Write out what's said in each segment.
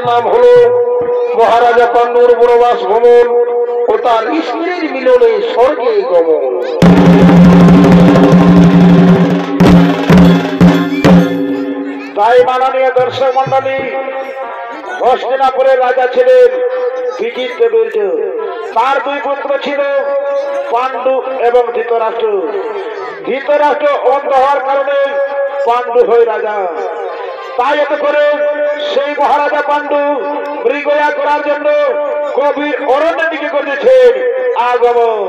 नाम हलो महाराजा पांडुर बनवास भ्रमण और तार स्त्रीर मिलने स्वर्गे गमन। তাই মাননীয় দর্শক মন্ডলী, হস্তিনাপুরের রাজা ছিলেন বিজিতবীর্য। তার দুই পুত্র ছিল পাণ্ডু এবং ধৃতরাষ্ট্র। ধৃতরাষ্ট্র অন্ধ হওয়ার কারণে পাণ্ডু হয়ে রাজা। তাই এত করে সেই মহারাজা পাণ্ডু মৃগয়া করার জন্য গভীর অরণ্যের দিকে করেছেন আগমন।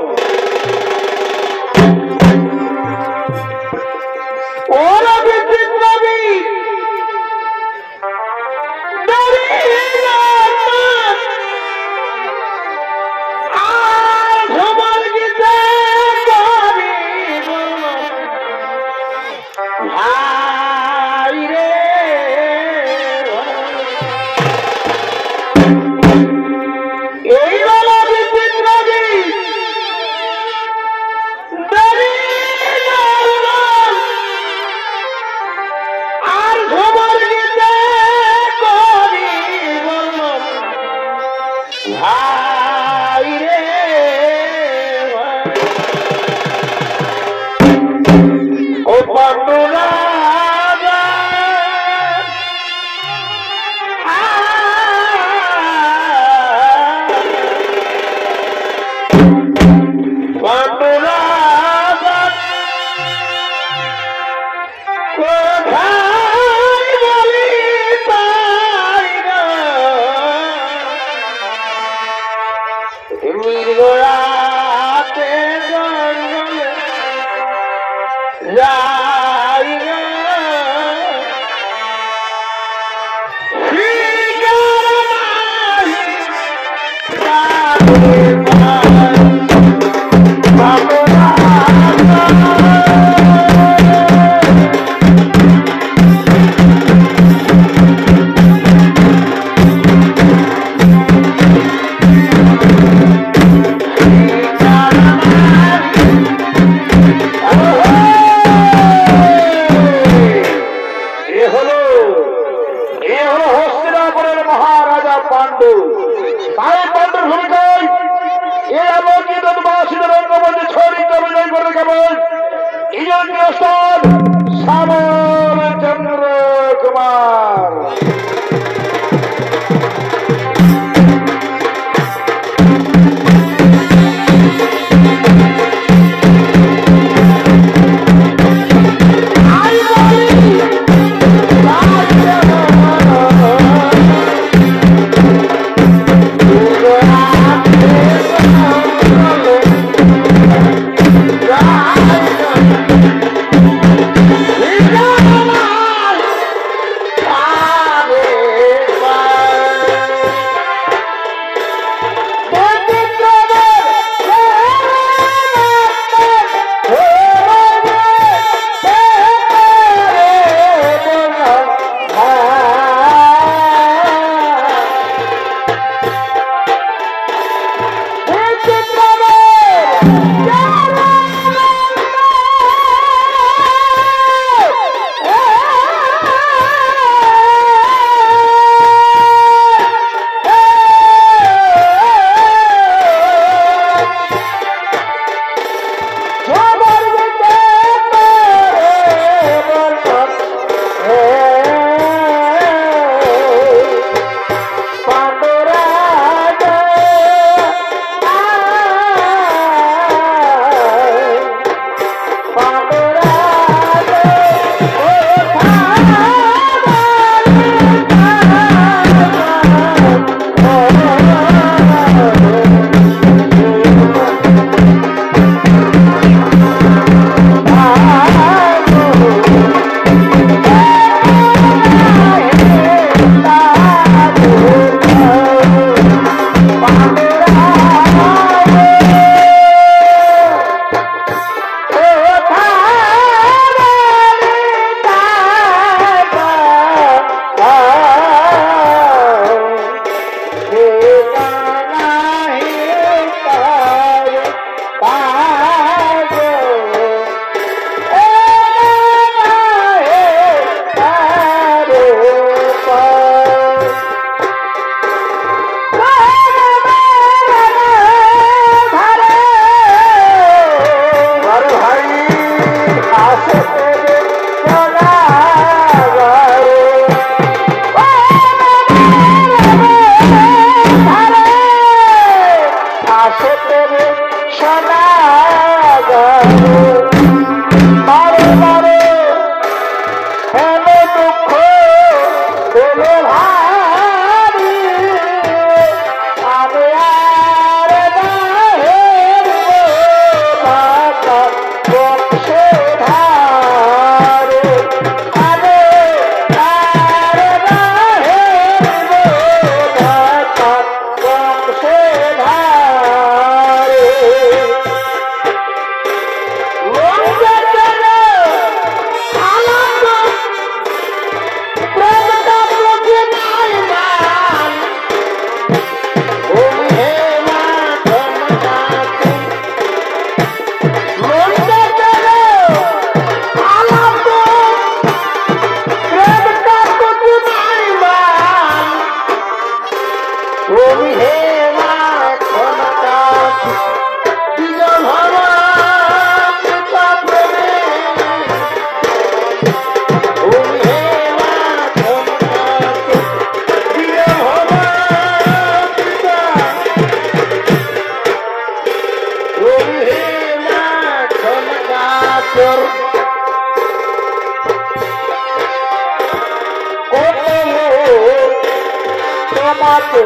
তোমাকে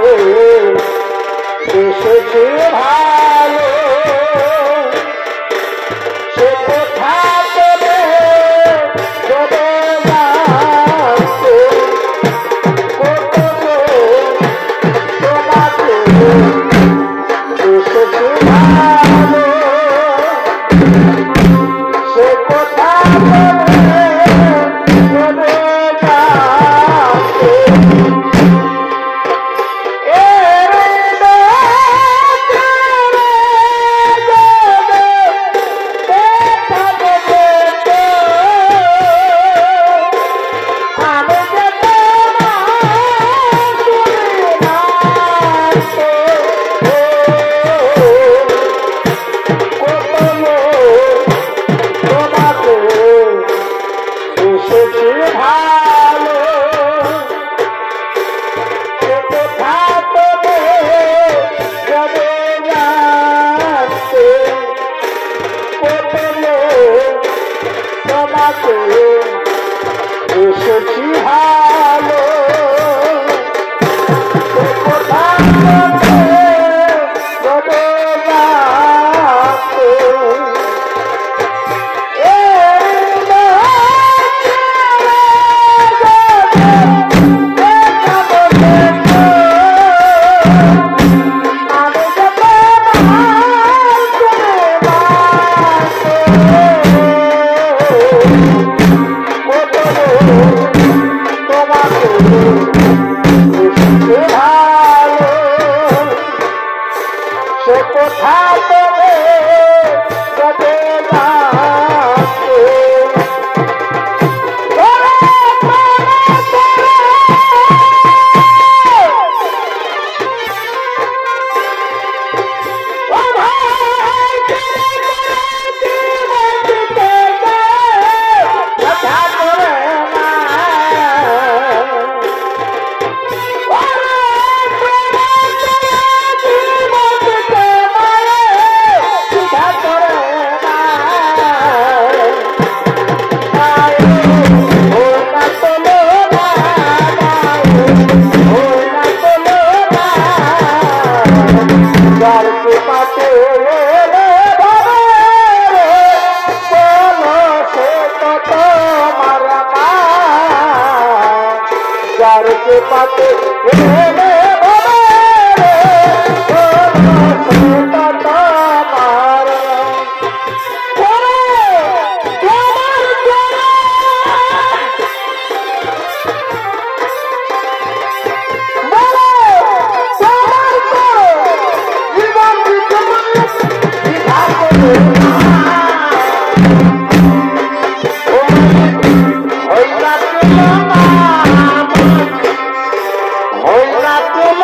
এসেছে ভালো সে কোথা তবে যদি জানতো কত তোমাকে এসেছে ভালো সে কোথা তবে যদি জানতো এসেছি ভালো কোথা থেকে জানতো কোথা তবে কবে জানতো के पाते Hoy la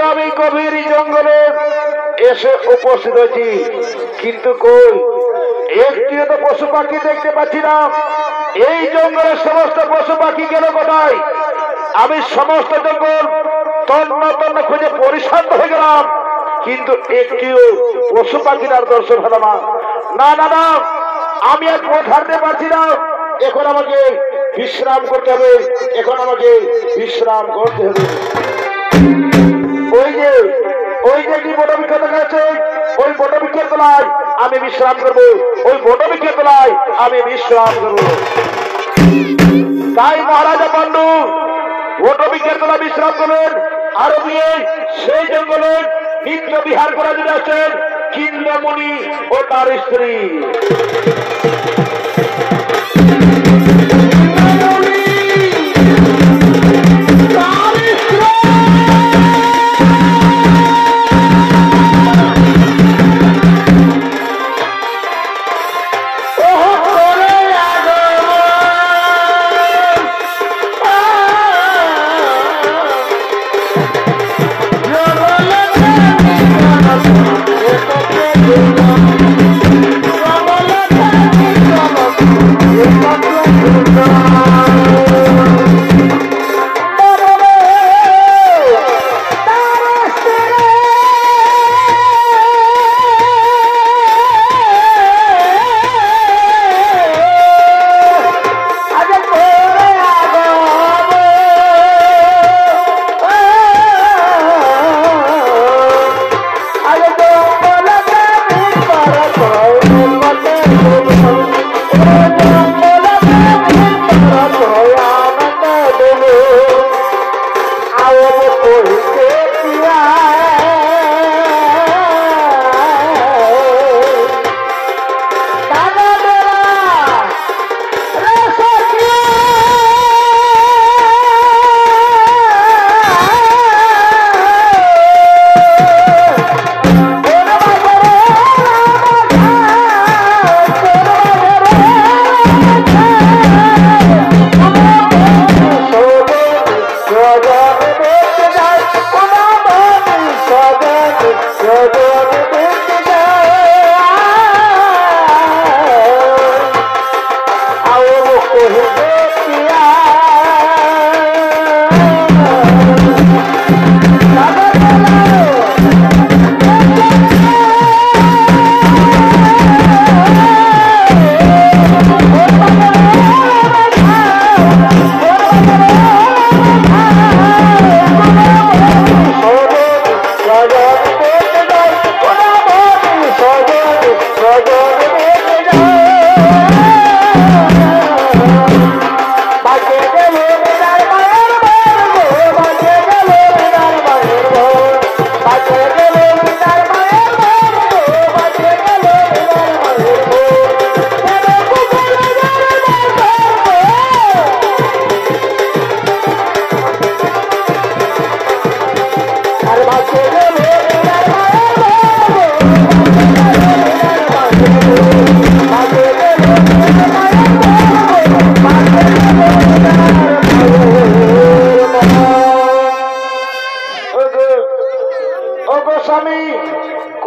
আমি গভীর জঙ্গলে এসে উপস্থিত হয়েছি, কিন্তু কই একটিও তো পশু পাখি দেখতে পাচ্ছি না। এই জঙ্গলের সমস্ত পশু পাখি গেল কোথায়? আমি সমস্ত জঙ্গল তন্ন তন্ন খুঁজে পরিশান্ত হয়ে গেলাম, কিন্তু একটিও পশু পাখির আর দর্শন হলো না। না না না, আমি আর পথ হারতে পারছি না। এখন আমাকে বিশ্রাম করতে হবে, এখন আমাকে বিশ্রাম করতে হবে। ওই যে কি বটবৃক্ষ দেখা যাচ্ছে, ওই বটবৃক্ষের তলায় আমি বিশ্রাম করব, ওই বটবৃক্ষের তলায় আমি বিশ্রাম করব। তাই মহারাজা পাণ্ডু বটবৃক্ষের তলায় বিশ্রাম করবেন, আর বিয়ে সেই জঙ্গলে নিত্য বিহার করার জন্য আছেন চিন্তামণি ও তার স্ত্রী।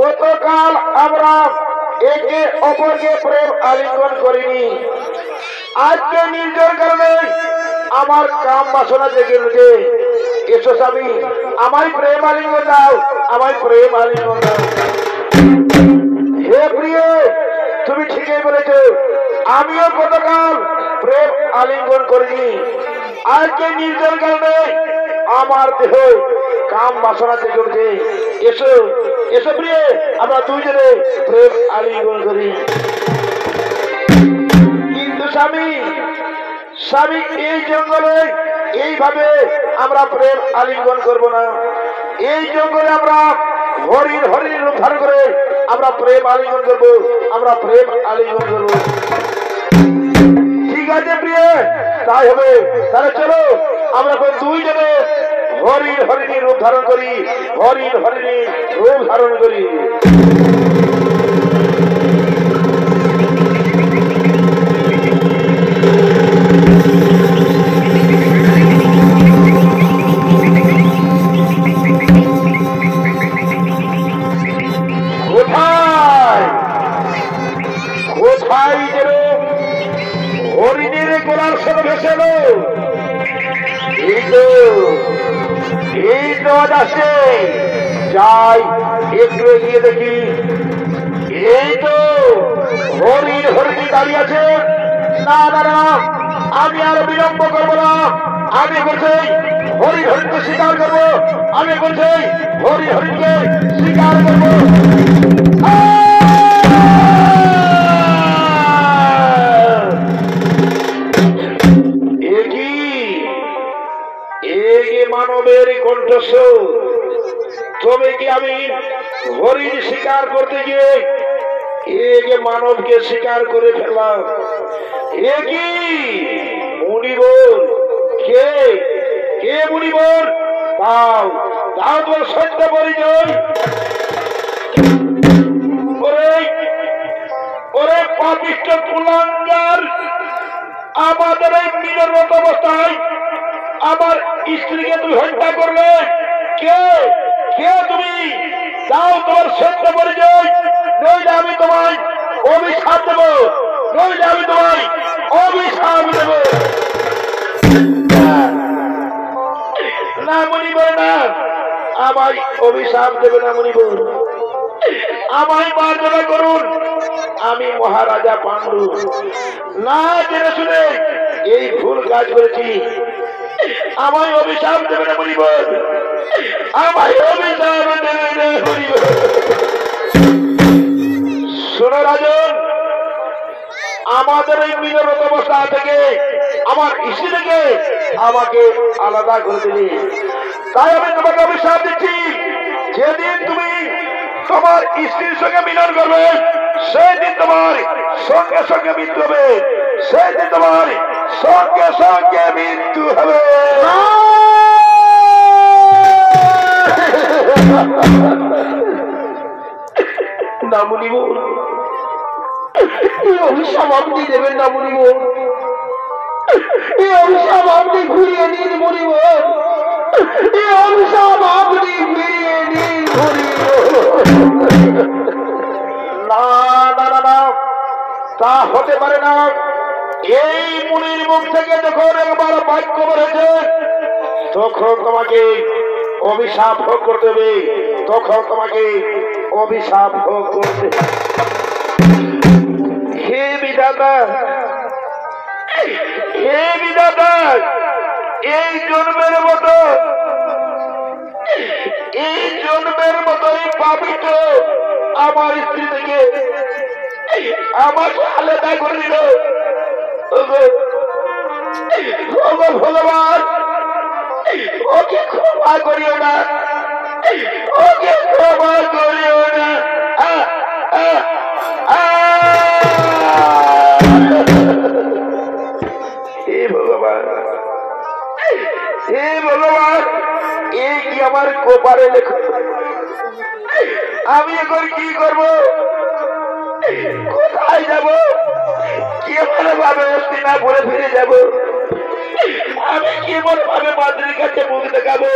কতকাল আমরা একে অপরকে প্রেম আলিঙ্গন করিনি, আজকে নির্জন কারণে আমার কাম বাসনা জেগে উঠে। এসো স্বামী, আমায় প্রেম আলিঙ্গন দাও, আমায় প্রেম আলিঙ্গন দাও। হে প্রিয়, তুমি ঠিকই বলেছ, আমিও কতকাল প্রেম আলিঙ্গন করিনি, আজকে নির্জন কারণে আমার দেহ কাম বাসনা জেগে উঠে। এসো এসো প্রিয়, আমরা দুইজনে প্রেম আলিঙ্গন করি। কিন্তু স্বামী স্বামী, এই জঙ্গলে এইভাবে আমরা প্রেম আলিঙ্গন করব না। এই জঙ্গলে আমরা হরিণ হরিণ রূপ ধারণ করে আমরা প্রেম আলিঙ্গন করব, আমরা প্রেম আলিঙ্গন করব। ঠিক আছে প্রিয়, তাই হবে। তাহলে চলো আমরা দুইজনে হরিণ হরিণী রূপ ধারণ করি, হরিণ হরিণী রূপ ধারণ করি। আসে এই তো আজ আসছে যাই একটু এগিয়ে দেখি এই তো হরিণী দাঁড়িয়ে আছে না না না আমি আর বিলম্ব করবো না আমি বলছি হরিণকে স্বীকার করবো আমি বলছি হরিণকে স্বীকার করবো মানবের কণ্ঠস্বর তবে কি আমি হরিণ স্বীকার করতে গিয়ে মানবকে স্বীকার করে ফেললাম কি মুনিবর কে কে মুনিবর তাও তাও তোর সত্য পরিচয় ওরে পাপিষ্ঠ কুলাঙ্গার আমাদের এই মিলনরত অবস্থায় আমার স্ত্রীকে তুমি হত্যা করলে কে কে তুমি তাও তোমার সত্য পরিচয় নইলে আমি তোমায় অভিশাপ দেব নইলে আমি তোমায় অভিশাপ দেব না মুনিবর না আমায় অভিশাপ দেবে না মুনিবর আমায় মার্জনা করুন আমি মহারাজা পাণ্ডু না জেনে শুনে এই ভুল কাজ করেছি আমায় অভিশাপ দেবে না মুনিবর আমায় অভিশাপ দেবে না মুনিবর শোনো রাজন আমাদের এই মিলনত অবস্থা থেকে আমার স্ত্রী থেকে আমাকে আলাদা করে দিলে তাই আমি তোমাকে অভিশাপ দিচ্ছি যেদিন তুমি তোমার স্ত্রীর সঙ্গে মিলন করবে সেই দিন তোমার সঙ্গে সঙ্গে মৃত্যু হবে সেই দিন তোমার সঙ্গে সঙ্গে মৃত্যু হবে না মুনিবর এই অভিশাপ আপনি দেবেন না মুনিবর এই অভিশাপ আপনি ঘুরিয়ে নিন মুনিবর এই অভিশাপ আপনি ঘুরিয়ে নিন না না না না তা হতে পারে না এই মুনির মুখ থেকে যখন একবার বাক্য বেরোছে তখন তোমাকে অভিশাপ ভোগ করতে হবে তখন তোমাকে অভিশাপ ভোগ করতে হে বিধাতা হে বিধাতা এই জন্মের মতো এই পাপিত আমার স্ত্রী থেকে আমাকে আলাদা করে দিল ভগবান ওকে ক্ষমা করিও না ওকে ক্ষমা করিও না হে ভগবান হে ভগবান এই কি আমার কোপারে লেখো আমি এখন কি করব কোথায় যাব কেমন ভাবে হস্তিনাপুরে ফিরে যাব আমি কেমন ভাবে মন্দির কাছে মুখ দেখাবো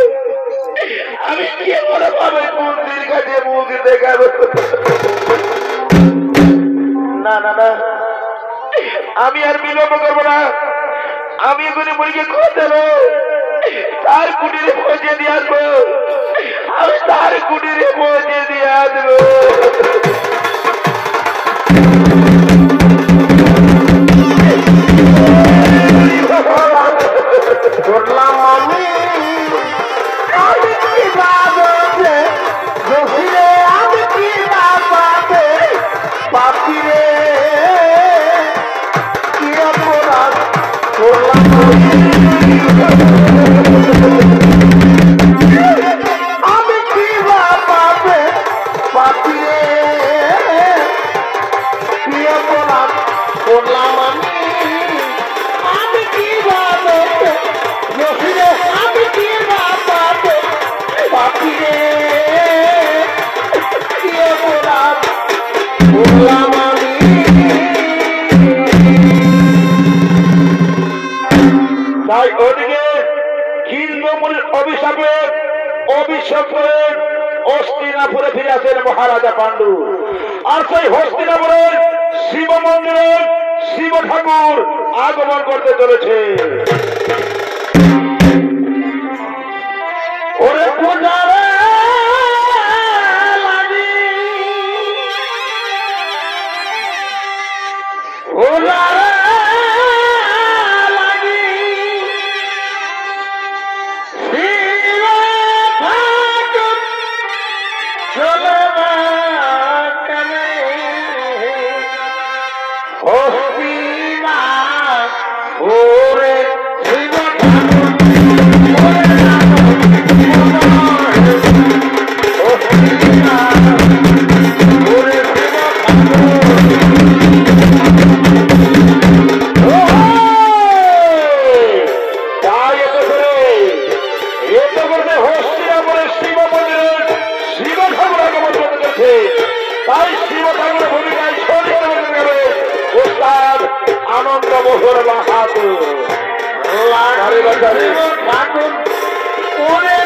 আমি কেমন ভাবে মন্দির কাছে মুখ দেখাবো না না না আমি আর বিলম্ব করবো না আমি এখানে মুড়িকে খোঁজ দেবো তার কুটিরে পৌঁছে দিয়ে আসবো আমি তার কুটিরে পৌঁছে দিয়ে আসবো করলাম আমি কি বাবতে জসিরে আমি কি বাবতে পাপিরে কি অপরাধ করলাম আমি কি বাবতে পাপিরে কি অপরাধ করলাম আমি কি বাবতে জসিরে আমি কি বাবতে পাপিরে কি অপরাধ করলাম আমি তাই ওদিকে হিন্দুমুনির অভিশাপে হস্তিনাপুরে ফিরে আসেন মহারাজা পাণ্ডু আর সেই হস্তিনাপুরের শিব মন্দিরের শিব ঠাকুর আগমন করতে চলেছে। ওরে পূজারে লাগি ওরে লাগি শিব ঠাকুর চলে কানে হস্তিনা ওরে শিব ঠাকুর আনন্দ মোহর বাহাদুর ঠাকুর ওরে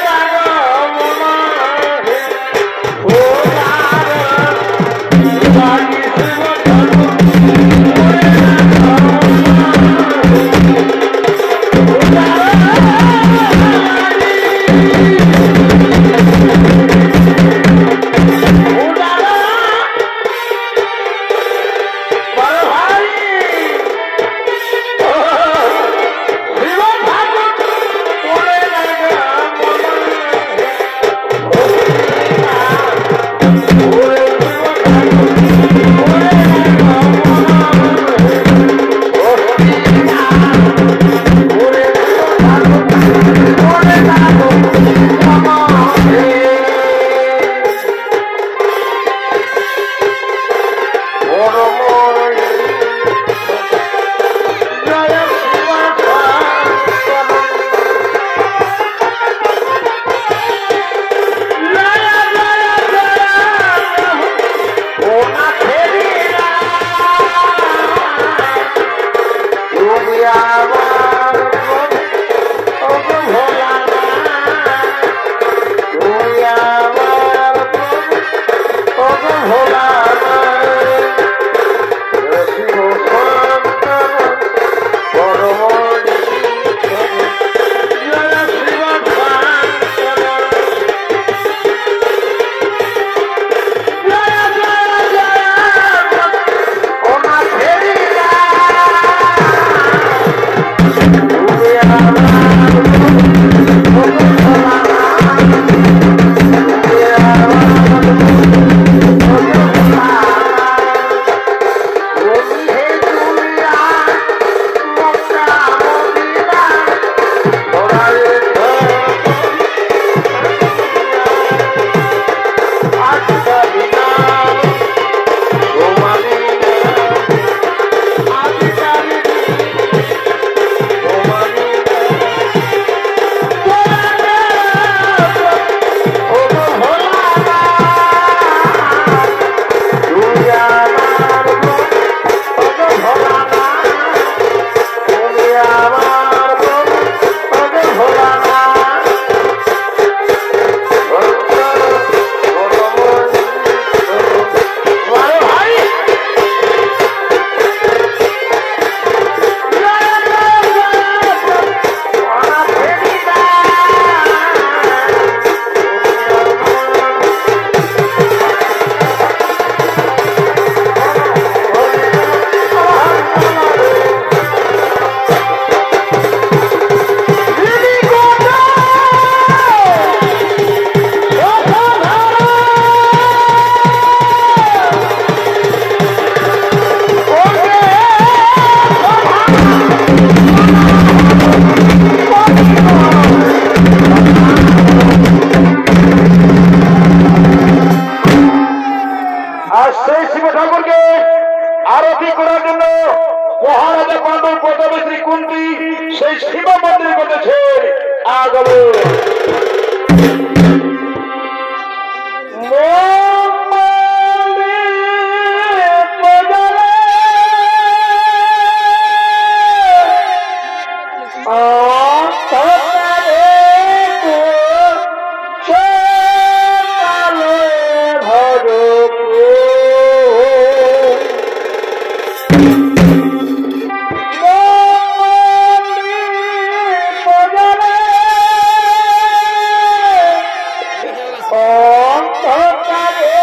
অন্ধকারে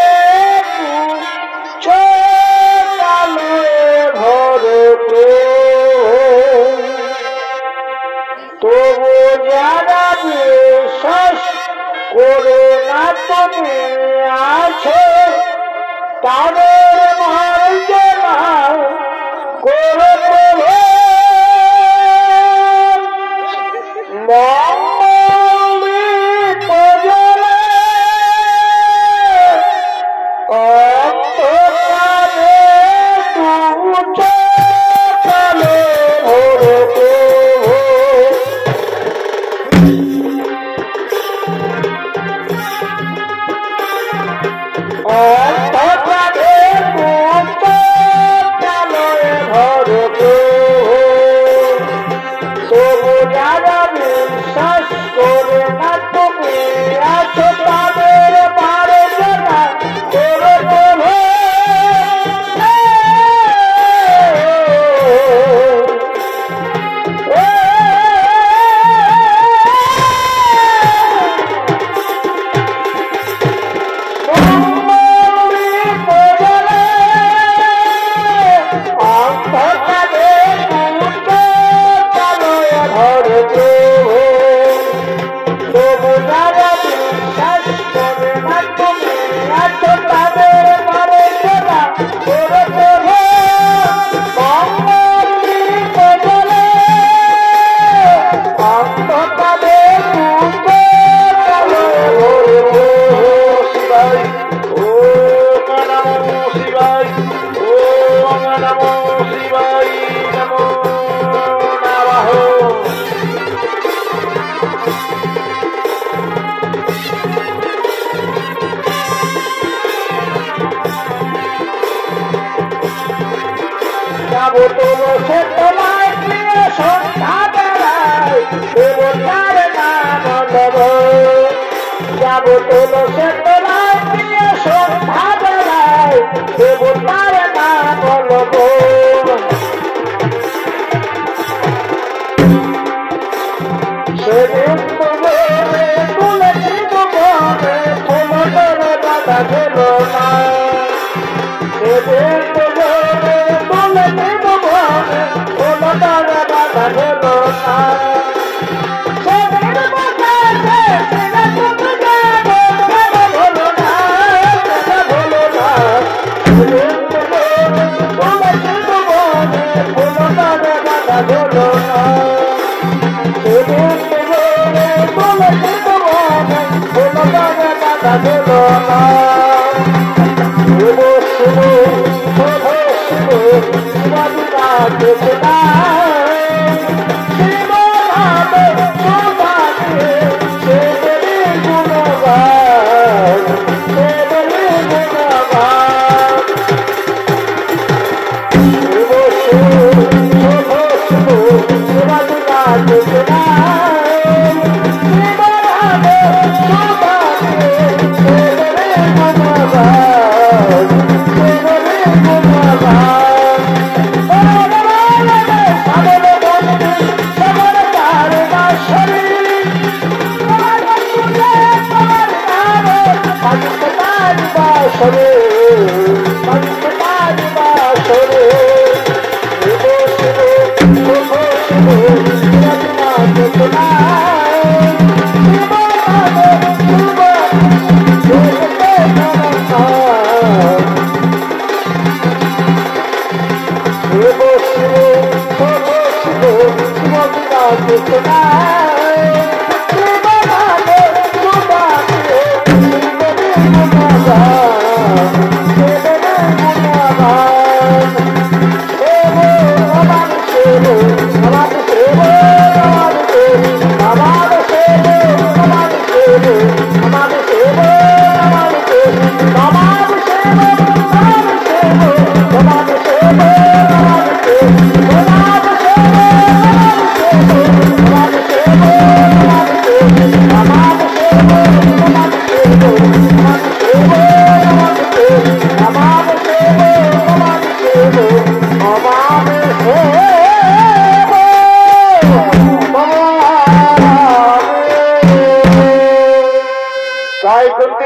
আলোয় ভরপুর তবু যারা বিশ্বাস করে না তুমি আছো তাদের মার্জনা করে মঙ্গলি পজলে অন্তকালে দুচলে ভরপুর অন্তকালে দুচলে ভরপুর তবু যারা বিশ্বাস করে না তুমি আছো তাদের মার্জনা করে বলো যাবো তুলসে তোমায় প্রিয় সন্ধ্যা বেলায় দেবতার নাম লব যাবো তুলসে তোমায় প্রিয় সন্ধ্যা বেলায় দেবতার নাম লব সেদিন তুমি তুলসী ভুবনে ফুলতর বাধা গেল না সেদিন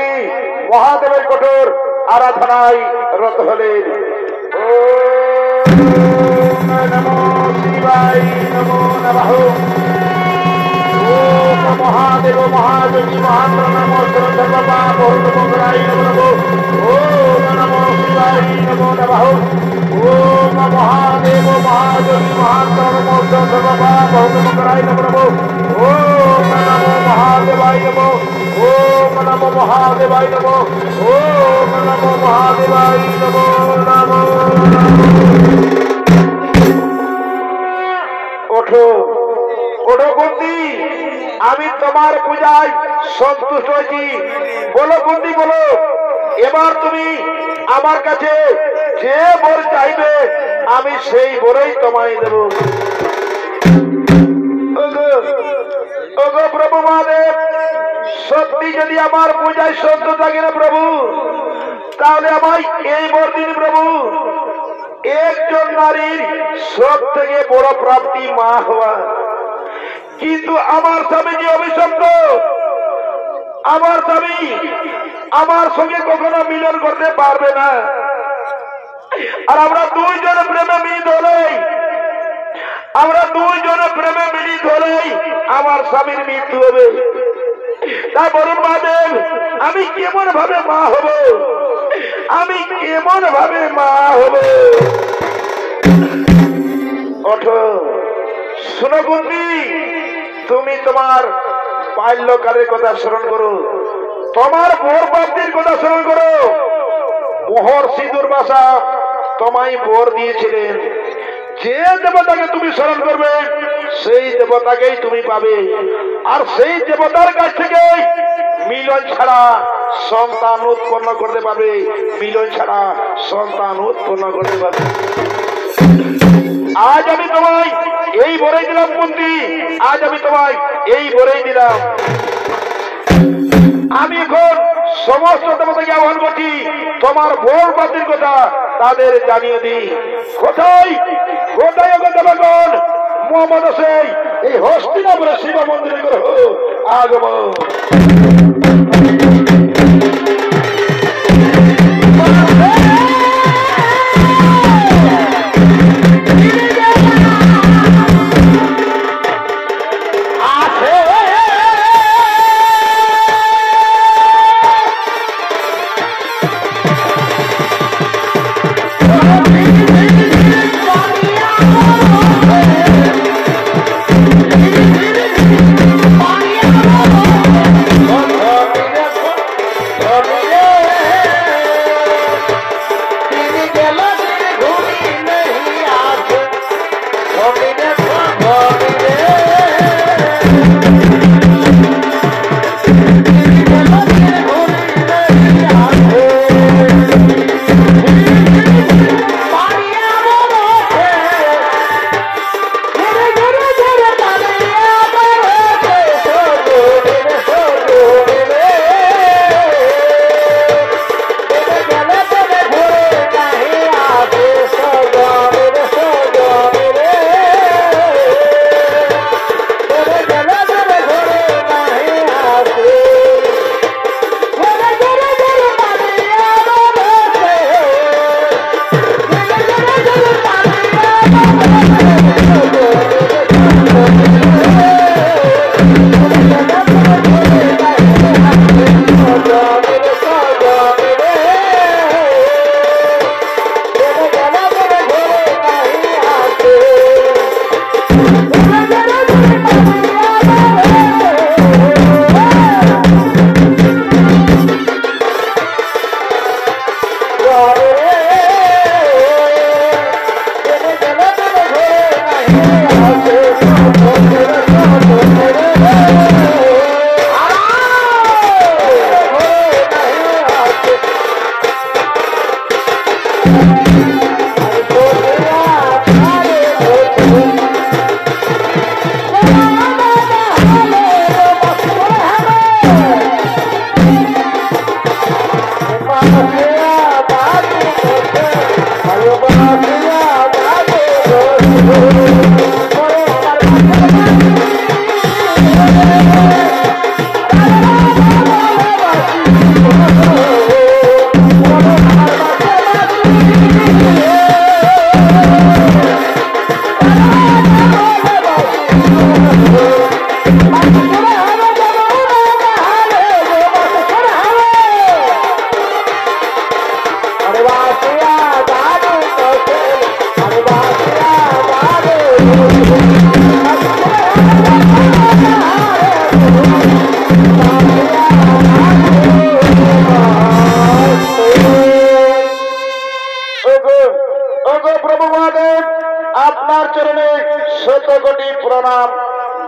সবাই মহাদেবের কঠোর আরাধনায় রত হলেন। ওম নমো শিবায় নমো নমঃ। ওম মহাদেব মহাযোগী মহান্ত্র নমো সর্বপাপহরণমঙ্গলায় নমো নমঃ। ওম নমো শিবায় নমো নমঃ। ওম মহাদেব মহাযোগী মহান্ত্র নমো সর্বপাপহরণমঙ্গলায় নমো নমঃ। ওম নমো মহাদেবায় নমঃ। ওম নমো মহাদেবায় নমঃ। ওম নমো মহাদেবায় নমো নমঃ। ওঠো ওঠো কুন্তি, আমি তোমার পূজায় সন্তুষ্ট হয়েছি। বলো কুন্তি বলো, এবার তুমি আমার কাছে যে বর চাইবে আমি সেই বরেই তোমায় দেব। ওগো প্রভু মহাদেব, সত্যি যদি আমার পূজায় সত্য থাকে না প্রভু, তাহলে আমায় এই বর দিন প্রভু। একজন নারীর সব থেকে বড় প্রাপ্তি মা হওয়া, কিন্তু আমার স্বামী যে অভিশপ্ত, আমার স্বামী আমার সঙ্গে কখনো মিলন করতে পারবে না। আর আমরা দুইজন প্রেমে মিলিত হলেই, আমরা দুইজন প্রেমে মিলিত হলেই আমার স্বামীর মৃত্যু হবে। তাই বলুন মহাদেব, আমি কেমন ভাবে মা হব, আমি কেমন ভাবে মা হব? ওঠো, শুনো কুন্তি, তুমি তোমার বাল্যকালের কথা স্মরণ করো, তোমার বর প্রাপ্তির কথা স্মরণ করো। মহর্ষি দুর্বাসা তোমায় বর দিয়েছিলেন, যে দেবতাকে তুমি স্মরণ করবে সেই দেবতাকেই তুমি পাবে। আর সেই দেবতার কাছ থেকে মিলন ছাড়া সন্তান উৎপন্ন করতে পারবে, মিলন ছাড়া সন্তান উৎপন্ন করতে পারবে। আজ আমি তোমায় এই বরেই দিলাম কুন্তি, আজ আমি তোমায় এই বরেই দিলাম। আমি এখন সমস্ত দেবতাকে আহ্বান করছি, তোমার বর প্রাপ্তির কথা তাদের জানিয়ে দিই। কোথায় কোথায় দেবগণ মোহাম্মদ হোসেন এই হস্তিনাপুরে শিব মন্দিরে করে আগমন।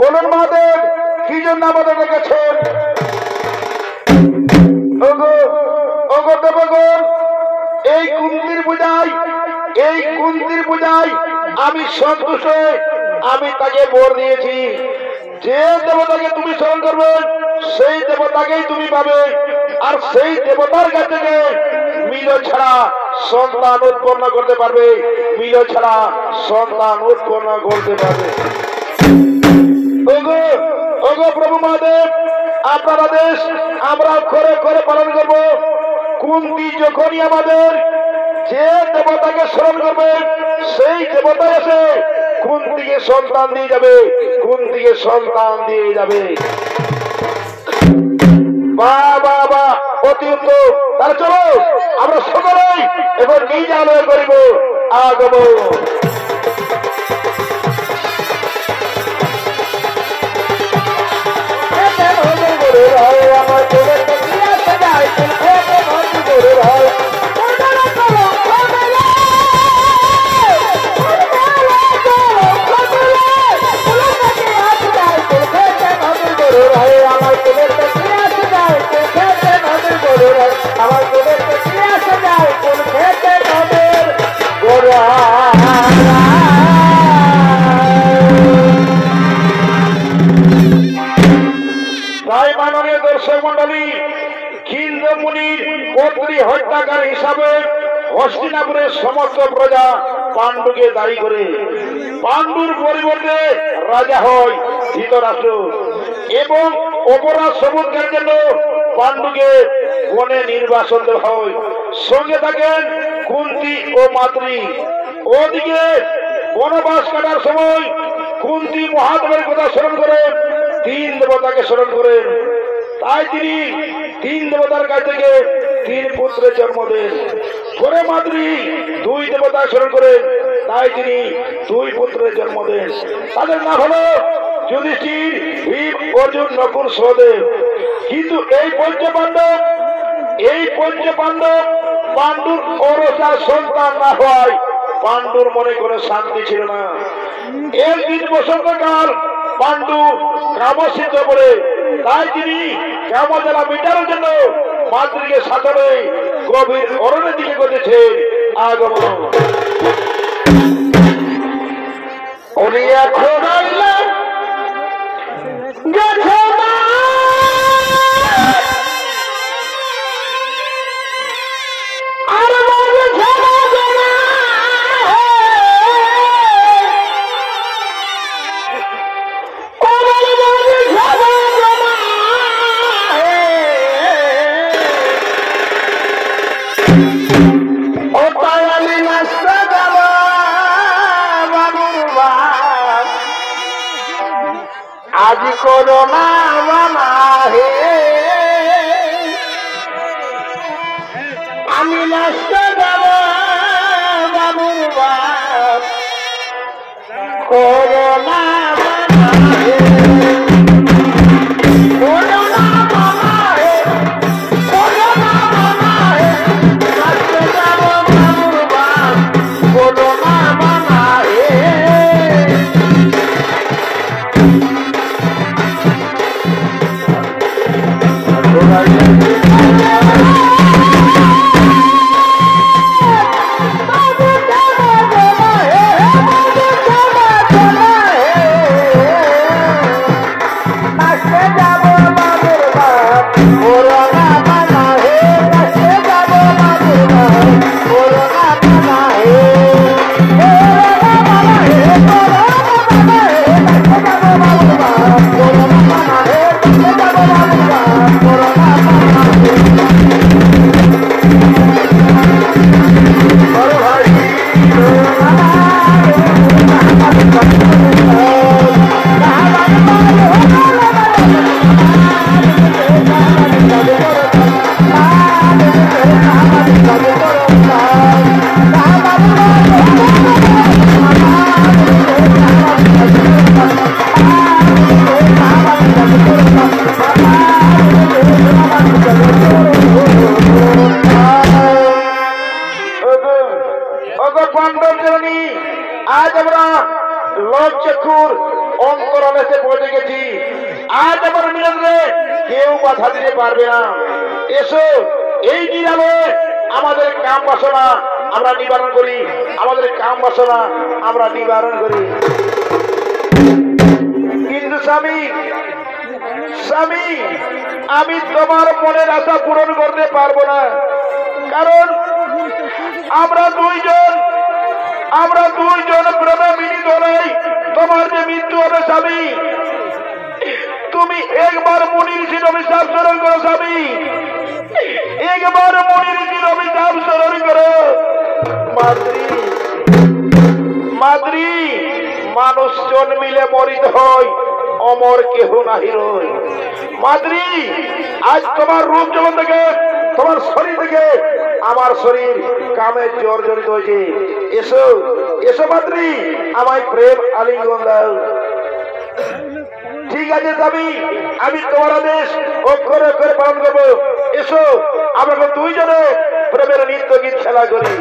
বলুন মহাদেব কি জন্য আমাদের ডেকেছেন? ওগো ওগো দেবগণ, এই কুন্তির পূজায় আমি সন্তুষ্ট, আমি তাকে বর দিয়েছি যে দেবতাকে তুমি স্মরণ করবে সেই দেবতাকেই তুমি পাবে, আর সেই দেবতার কাছ থেকে মিল ছাড়া সন্তান উৎপন্ন করতে পারবে, মিল ছাড়া সন্তান উৎপন্ন করতে পারবে। ওগো ওগো প্রভু মহাদেব, আপনার আদেশ আমরা করে করে পালন করব। কুন্তি যখনই আমাদের যে দেবতাকে স্মরণ করবে সেই দেবতা এসে কুন্তিকে সন্তান দিয়ে যাবে, কুন্তিকে সন্তান দিয়ে যাবে। বাহ বাহ বাহ, অতি উত্তম। তাহলে চলো আমরা সকলেই এবার নিজ আলোয় করিব আগমন। তাই মাননীয় দর্শক মন্ডলী, খিলমুনির পত্নী হত্যাকার হিসাবে হস্তিনাপুরের সমস্ত প্রজা পাণ্ডুকে দায়ী করে পাণ্ডুর পরিবর্তে রাজা হয় ধৃতরাষ্ট্র, এবং অপরাধ সবুজের জন্য পাণ্ডুকে বনে নির্বাসন দেওয়া হয়। সঙ্গে থাকেন কুন্তি ও মাতৃ। ওদিকে বনবাস কাটার সময় কুন্তি মহাদেবের কথা স্মরণ করেন, তিন দেবতাকে স্মরণ করেন। তাই তিনি তিন দেবতার কাছ থেকে তিন পুত্রের জন্ম দেন। ধরে মাতৃ দুই দেবতা স্মরণ করেন, তাই তিনি দুই পুত্রের জন্ম দেন। তাদের নাম হলো যুধিষ্ঠির, ভীম, অর্জুন, নকুল, সহদেব। কিন্তু এই পঞ্চপাণ্ডব পাণ্ডুর অরসার সন্তান না হওয়ায় পাণ্ডুর মনে কোনো শান্তি ছিল না। একদিন বসন্তকাল পাণ্ডু কামসিদ্ধ করে, তাই তিনি কামজ্বালা মিটানোর জন্য মাতৃকে সাথে গভীর অরণ্যের দিকে গেছেন আগমন। উনি এখন আজি করোনা বানা হে, আমি নষ্ট যাব বাবুর বাপ, করোনা বানা হে, করোনা বানা হে, করোনা বানা হে, নষ্ট যাব বাবুর বাপ, করোনা বানা হে। আজ আমরা লব চক্ষুর অন্তর চরণ এসে পৌঁছে গেছি। আজ আমার মিলনে কেউ বাধা দিতে পারবে না। এসো, এই নিরালে আমাদের কাম বাসনা আমরা নিবারণ করি, আমাদের কাম বাসনা আমরা নিবারণ করি। কিন্তু স্বামী, স্বামী, আমি তোমার মনের আশা পূরণ করতে পারবো না, কারণ আমরা দুইজন প্রেমে মিলিত নই। তোমার যে মৃত্যু হবে স্বামী, তুমি একবার মুনি ঋষির অভিশাপ স্মরণ করো স্বামী, একবার মুনি ঋষির অভিশাপ স্মরণ করো। মাদ্রি, মাদ্রি, মানুষ জন্মিলে মরিত হয়, অমর কেহ নাহি রয়। মাদ্রি, আজ তোমার রূপ জগৎ থেকে, তোমার শরীর থেকে আমার শরীর কামে জর্জরিত হয়েছে। এসো, এসো মাদ্রি, আমায় প্রেম আলিঙ্গন দাও। ঠিক আছে স্বামী, আমি তোমার আদেশ অক্ষরে অক্ষরে পালন করবো। এসো, আমরা দুইজনে প্রেমের নৃত্য গীত খেলা করি।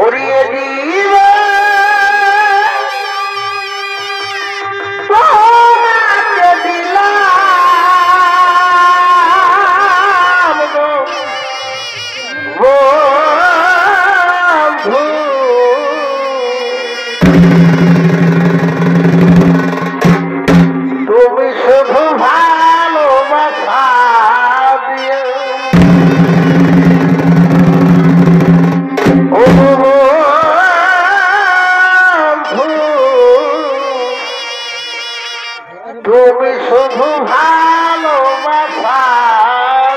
ওরিয়ে দিবা তুমি শুধু ভালোবাসা দিয়ে ও গো বন্ধু, তুমি শুধু ভালোবাসা দিয়ে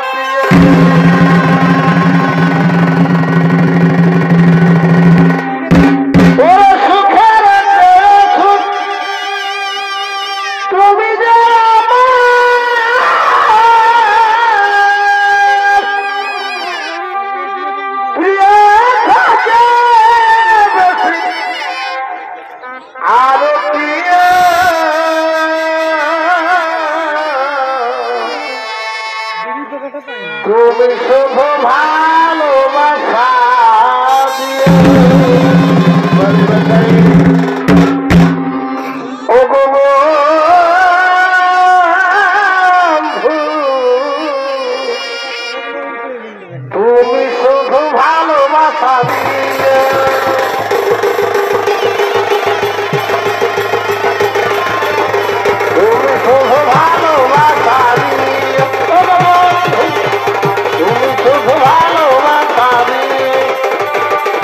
তুমি শুধু ভালোবাসা দিয়ে শুধু ভালোবাসা দিয়ে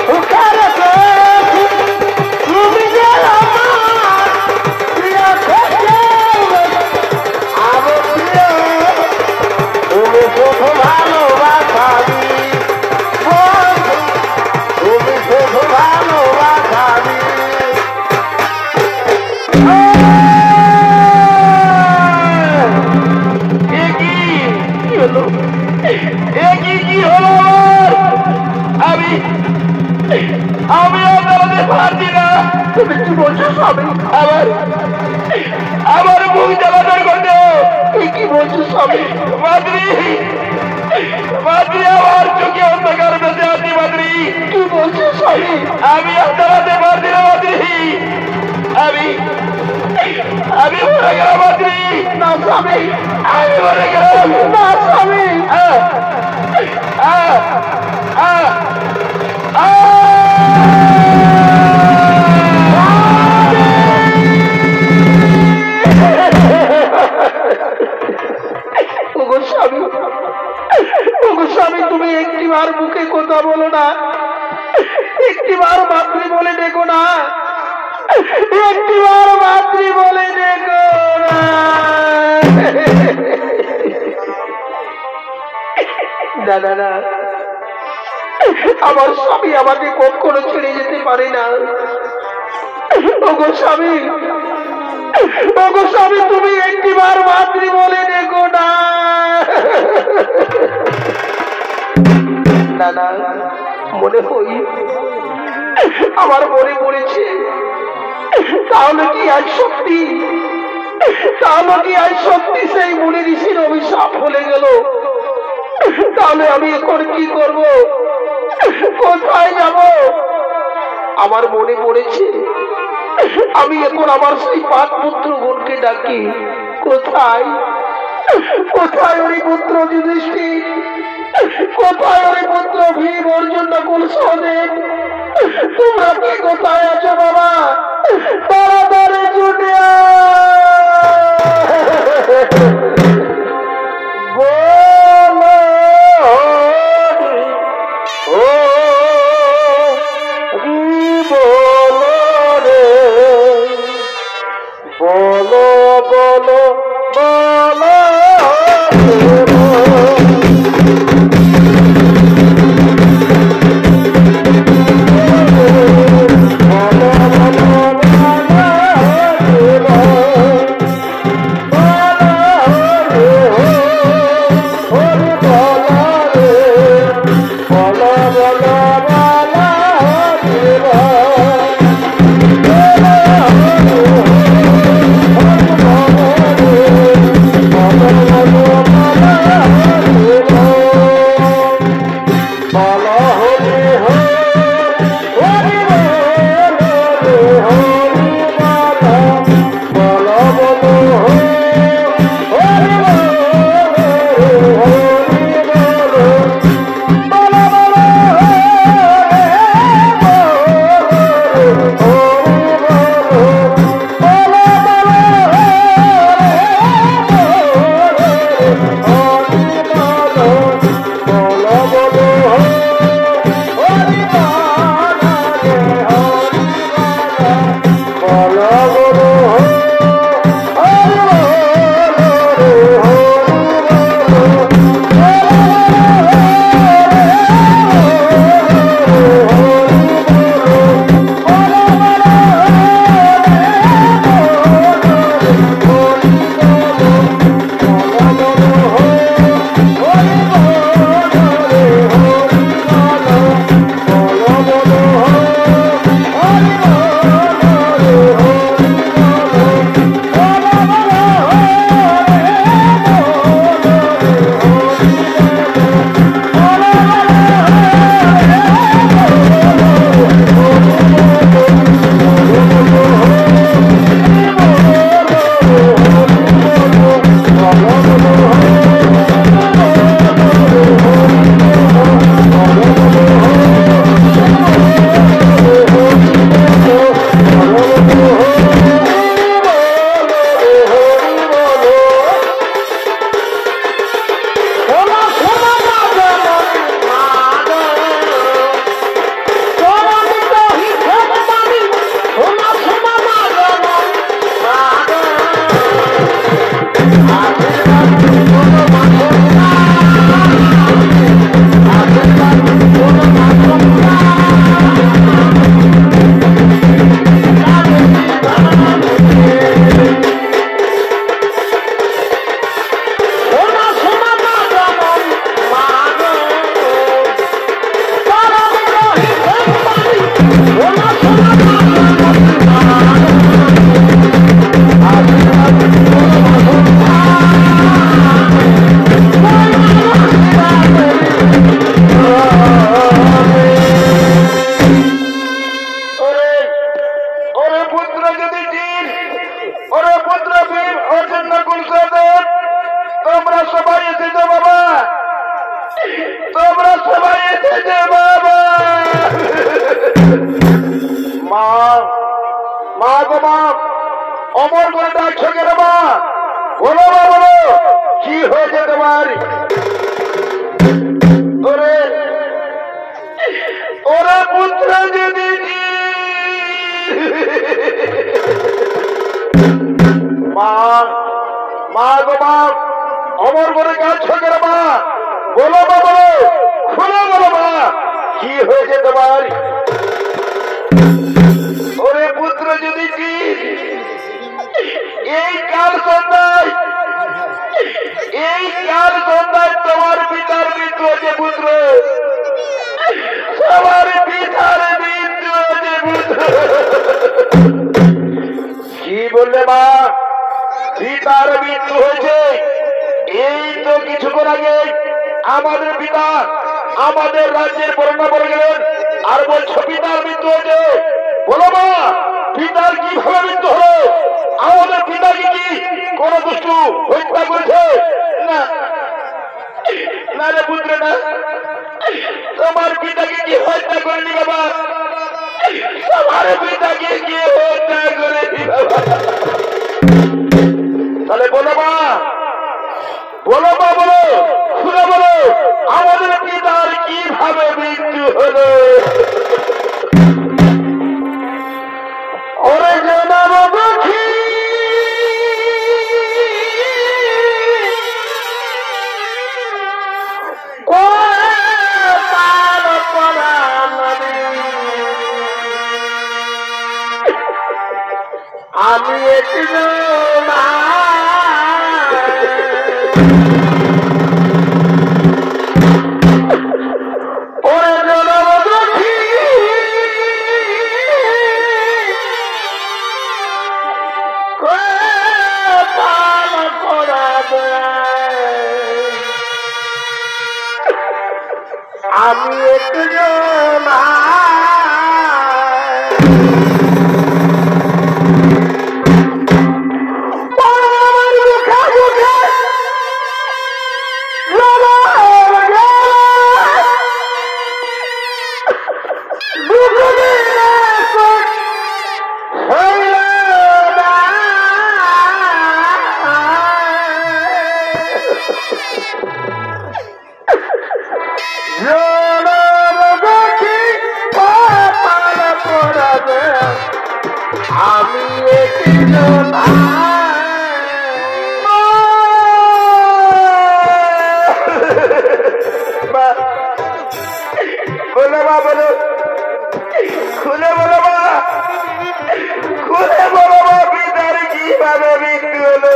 সুখের তুমি যে আমার প্রিয় থেকে আরো প্রিয়, তুমি শুধু ভালোবাসা দিয়ে তুমি শুধু ভালোবাসা দিয়ে আমি আপনাদের পারছি না। তুমি কি বলছো স্বামী? আমার মুখ জ্বালানোর করতে কি বলছো স্বামী? মাদ্রি, মাদ্রি, আমার চোখে অন্ধকার বেঁচে আছি মাদ্রি। কি বলছো স্বামী? আমি আপনারাতে পারছি না মাদ্রি। আমি মরে গেলাম মাদ্রি। না স্বামী, আমি মরে গেলাম। না স্বামী, স্বামী, তুমি একটিবার মুখে কথা বলো না, একটিবার মাতৃ বলে ডেকো না, একটিবার মাতৃ বলে ডেকো না। না না না, আমার স্বামী আমাকে কখনো ছেড়ে যেতে পারে না। ওগো স্বামী, ওগো স্বামী, তুমি একটিবার মাতৃ বলে ডেকো না। না না, মনে হই আমার মনে পড়েছে, তাহলে কি আজ সত্যি, তাহলে কি আজ সত্যি সেই মুনি ঋষির অভিশাপ বলে গেল? তাহলে আমি এখন কি করব, কোথায় যাব? আমার মনে পড়েছে আমি এখন আমার সেই 5 পুত্রগণকে ডাকি। কোথায় কোথায় ওই পুত্র যুধিষ্ঠির, কোথায় ওই পুত্র ভীম, অর্জুন, নকুল, সহদেব? তোমরা কি কোথায় আছো বাবা? তাড়াতাড়ি ছুটে অমর করে ডাকছো কেন মা? বলো মা, বলো কি হয়েছে তোমার? ওরে ওরে পুত্র যদি মা, মা গো মা, অমর করে ডাকছো কেন মা? বলো মা, বলো খুলে বলো মা, কি হয়েছে তোমার? ওরে পুত্র যদি এই কাল সন্ধ্যায় তোমার পিতার মৃত্যু হয়েছে পুত্র, সবার পিতার মৃত্যু হয়েছে পুত্র। কি বললে মা? পিতার মৃত্যু হয়েছে? এই তো কিছুক্ষণ আগে আমাদের পিতা আমাদের রাজ্যের বর্ণনা বলে গেলেন, আর বলছো পিতার মৃত্যু হয়েছে? বলো মা পিতার কিভাবে মৃত্যু হলো? আমাদের পিতাকে কি কোন দুষ্টু হত্যা করেছে? না না রে পুত্র, না, তোমার পিতাকে কি হত্যা করেনি বাবা, তোমার পিতাকে কি হত্যা করেনি বাবা। তাহলে বলো মা, বলো মা, বলো, শুনে বলো, আমাদের পিতার কিভাবে মৃত্যু হলো? ওরে জনাব দুঃখী, আমি একটু ওরে জনাব দুঃখী, আমি একটু আমি বলো মা, বলো, খুলে বলো মা, খুলে বলো মা, পিতার কিভাবে মৃত্যু হলো?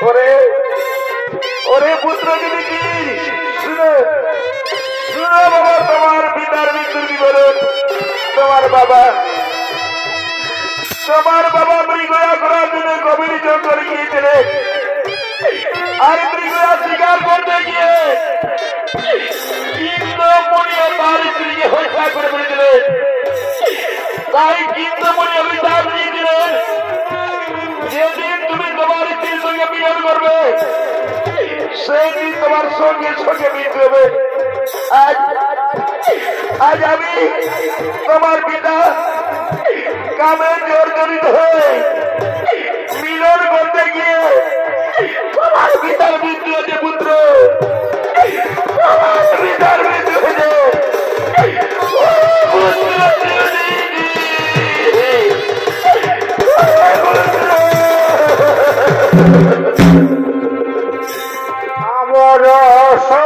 ওরে ওরে পুত্র, যদি কি শুনো, শুনো বাবা, তোমার পিতার মৃত্যুর বিবরণ। তোমার বাবা মৃগয়া করার জন্য গভীর জঙ্গলে গিয়েছিলেন, আর মৃগয়া শিকার করতে গিয়ে ইন্দ্রমণি তার স্ত্রীকে হত্যা করে ফেলেছিলেন। তাই ইন্দ্রমণি অভিশাপ দিয়েছিলেন, যেদিন তুমি তোমার স্ত্রীর সঙ্গে মিলন করবে, সেদিন তোমার সঙ্গে সঙ্গে মৃত্যু হবে। আজ আমি তোমার পিতা কামে জর্জরিত হয়ে মিলন করতে গিয়ে তোমার পিতার মৃত্যু হয়েছে পুত্র, তোমার পিতার মৃত্যু হয়েছে। আমার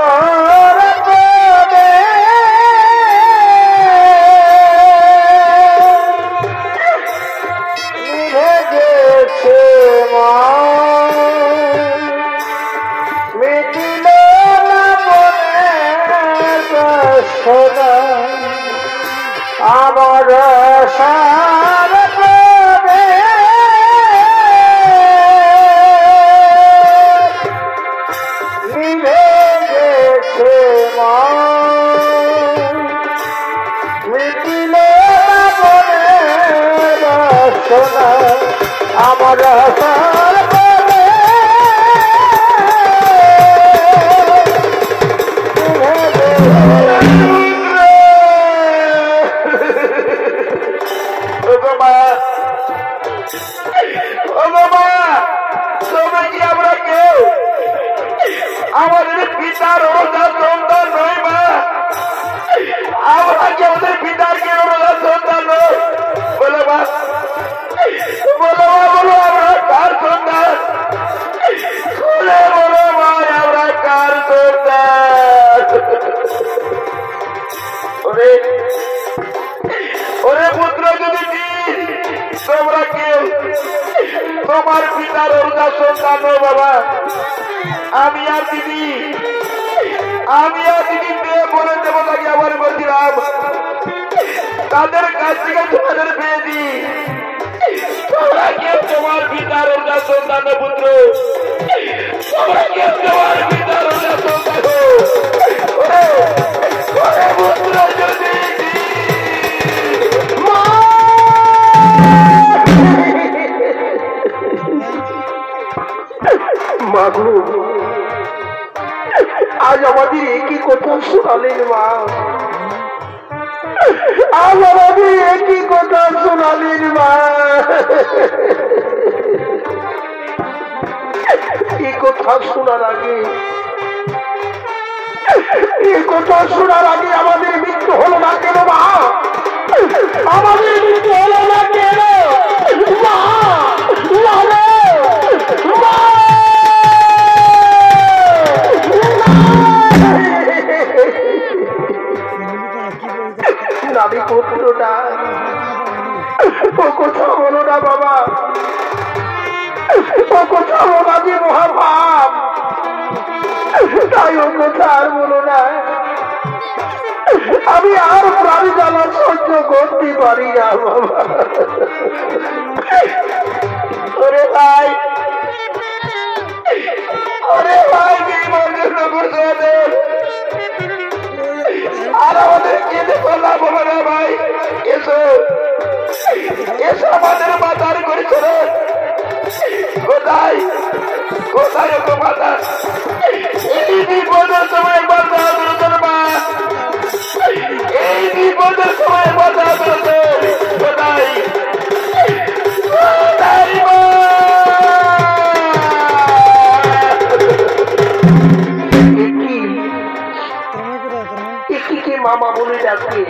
আমাদের পিতার সন্তান নয় মা, আমরা কি আমাদের পিতার কে সন্তান নয়? বলো মা, বলো মা, বলো আমরা কার সন্তান? খুলে বলো মা, আমরা কার সন্তান? ওরে পুত্র, যদি তোমরা কেউ তোমার পিতার সন্তান নয় বাবা, আমি আর দিদি মেয়ে বলে দেবতাকে আবার বলছিলাম, তাদের কাছ থেকে তোমাদের পেয়ে দিই। তোমরা কেউ তোমার পিতার সন্তান পুত্র, তোমরা কেউ তোমার পিতার সন্তান পুত্র, যদি মাগো আজ আমাদের একই কথা শোনালেন মা, আজ আমাদের একই কথা শোনালেন মা। এই কথা শোনার আগে, এই কথা শোনার আগে আমাদের মৃত্যু হলো না কেন মা? আমাদের মৃত্যু হলো না কেন মা? নারী পুত্রটা ও কথা বলো না বাবা, ও কথা বলা যে মহাভাব, তাই ও কথা আর বলো না। আমি আর প্রাণী জ্বালা সহ্য করতে পারি না বাবা। ওরে ভাই, ওরে ভাই, কি বলবে আর আমাদের কেঁদে বলা বলো না ভাই। এসো এসো আমাদের বাজার করে চলো। কোথায় কোথায় ওকে মাতা এই বিপদের সময় বাধা দূরতর মা, এই বিপদের সময় বাধা দূরতর কোথায় কোথায় মা? এটিকে মামা বলে ডাকে।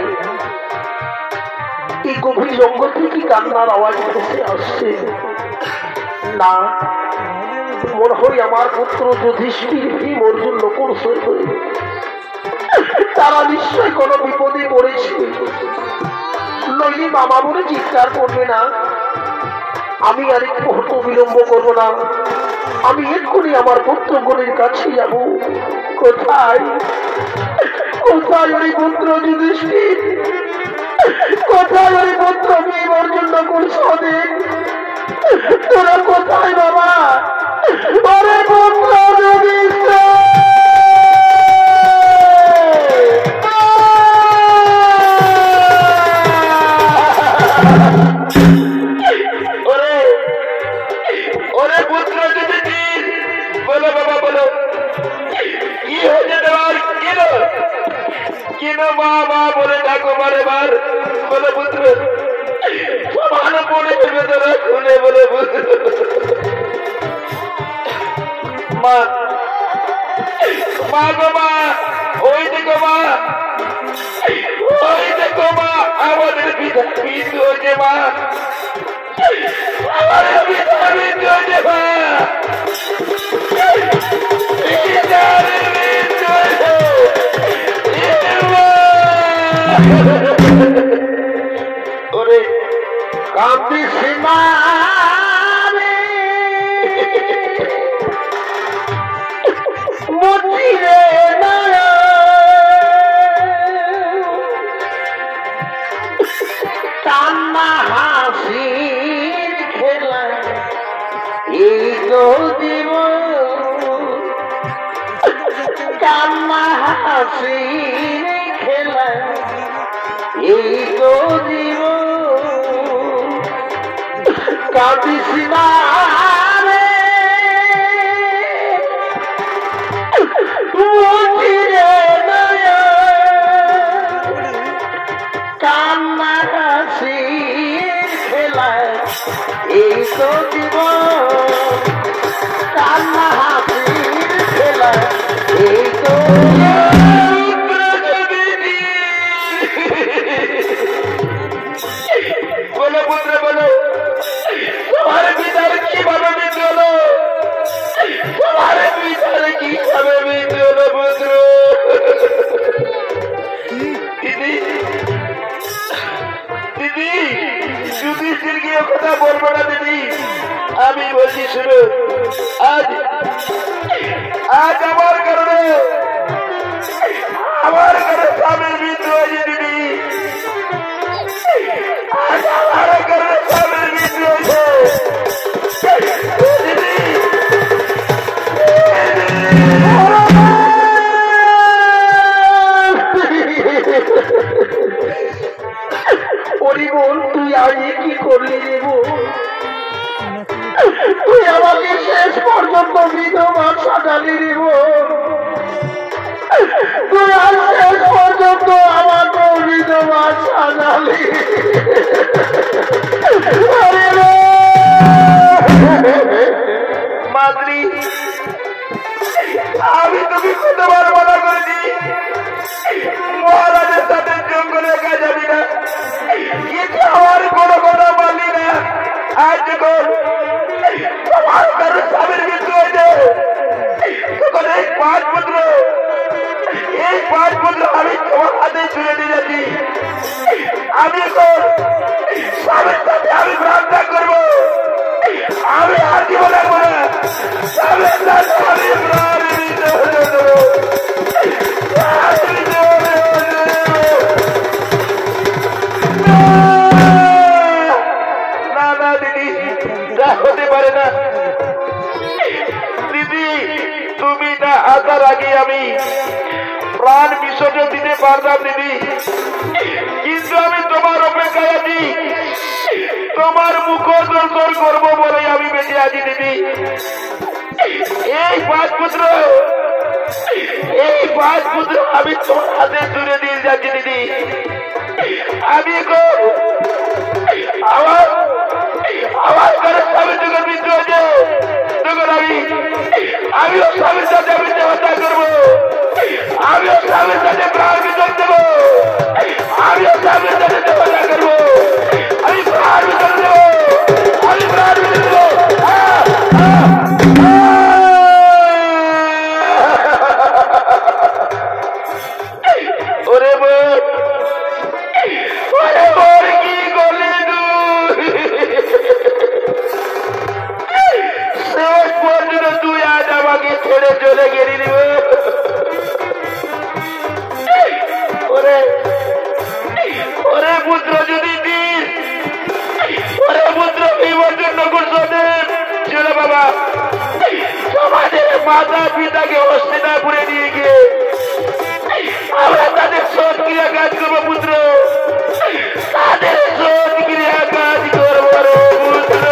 এই গভীর জঙ্গল থেকে কান্নার আওয়াজ ভেসে আসছে। না, মনে হয় আমার পুত্র যুধিষ্ঠির, ভীম, অর্জুন, নকুল, সৈন্যে তারা নিশ্চয় কোনো বিপদে পড়েছে, নইলে মামা বলে চিৎকার করবে না। আমি আর একটু মুহূর্ত বিলম্ব করবো না, আমি এক্ষুনি আমার পুত্রগণের কাছে যাব। কোথায় কোথায় ওই পুত্র যুধিষ্ঠির, কোথায় ওই পুত্র ভীম, অর্জুন, নকুল, সহদেব, তোরা কোথায় বাবা? ওরে পুত্র যুধিষ্ঠির, ওরে ওরে পুত্র যুধিষ্ঠির, বলো বাবা বলো, কি হয়েছে তোমার? কেন মা মা বলে ডাকো বারে বার? বলে পুত্র সমান পড়ে যাবে তোরা, খুলে বলে পুত্র। মা মা গো মা, ওই দেখো মা, ওই দেখো মা, আমাদের পিতা মৃত্যু হয়েছে মা, আমাদের পিতা মৃত্যু হয়েছে মা, ওরে কান্তি সীমা মুচিরে কান্না হাসির খেলা এই তো জীবন, কান্না হাসির খেলা এই তো জীবন, কাঁদিস না রে মুচিরে নয়া, কান্না হাসির খেলা এই তো জীবন, কান্না হাসির খেলা এই তো বলো পুত্র বলো, তোমার পিতার কিভাবে তুই আর শেষ পর্যন্ত আমাকে বিধবা সাজালি। মাদ্রি, আমি তোকে কতবার মানা করেছি মহারাজের সাথে জঙ্গলে একা যাবি না, কিন্তু আমার কোনো কথা মানলি না। আজ যখন তোমার কারো স্বামীর মৃত্যু হয়েছে তখন এই পাঁচ পুত্র আমি তোমার হাতে তুলে দিয়ে যাচ্ছি। আমি এখন স্বামীর সাথে আমি প্রার্থনা করবো, আমি আর কি বলে বলে স্বামীর সাথে আমি প্রাণ দিতে হলে না না দিদি, তা হতে পারে না দিদি। তুমি না আসার আগে আমি প্রাণ বিসর্জন দিতে পারতাম দিদি, কিন্তু আমি তোমার অপেক্ষায় আছি, তোমার মুখ দর্শন করবো বলে আমি বেঁচে আছি দিদি। এই পাঁচ পুত্র আমি তোমার হাতে তুলে দিয়ে যাচ্ছি দিদি। আমি আমার ঘরে স্বামীর যখন মৃত্যু হয়েছে তখন আমিও স্বামীর সাথে আমি দেবতা করবো, আমিও স্বামীর সাথে প্রাণ বিসর্জন দেবো, আমিও স্বামীর সাথে দেবতা করবো, আমি প্রাণ বিসর্জন দেবো, আমি প্রাণ বিসর্জন দেবো। ওরে বোন, কি করলি শেষ পর্যন্ত তুই আজ আমাকে ছেড়ে চলে গেলি রে। ওরে পুত্র যদি দিন, ওরে পুত্র বিবর্জন নকুল সদেব চলো বাবা, সমাজের মাতা পিতাকে হস্তিনাপুরে নিয়ে গিয়ে আমরা তাদের সৎক্রিয়া কাজ করবো পুত্র, তাদের সৎক্রিয়া কাজ করবো রে পুত্র।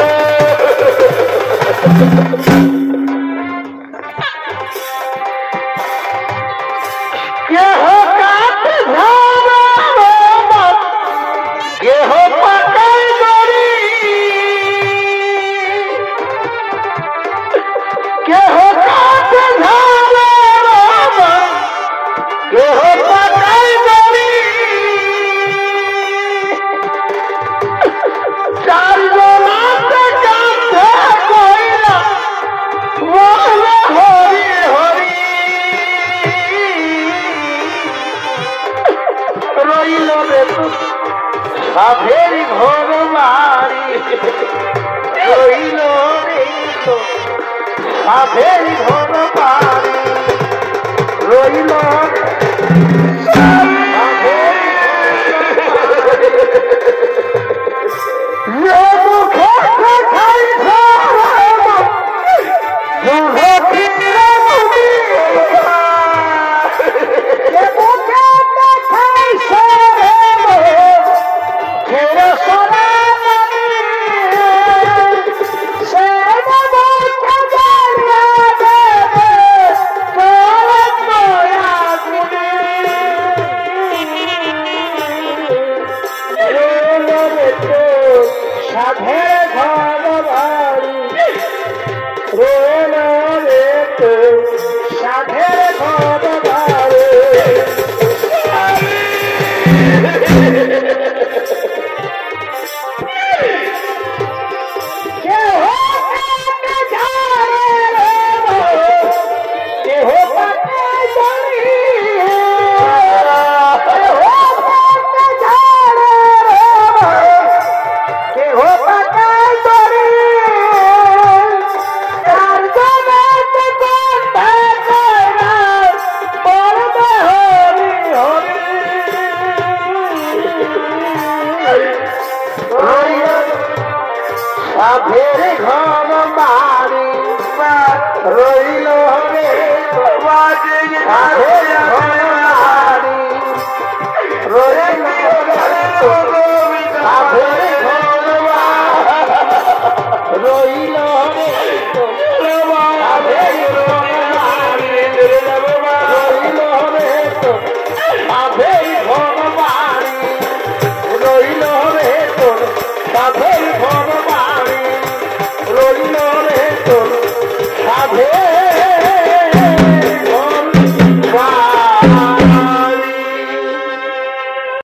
সাধের ঘর বাড়ি রইল রে তো, সাধের ঘর বাড়ি রইল সাধের ঘর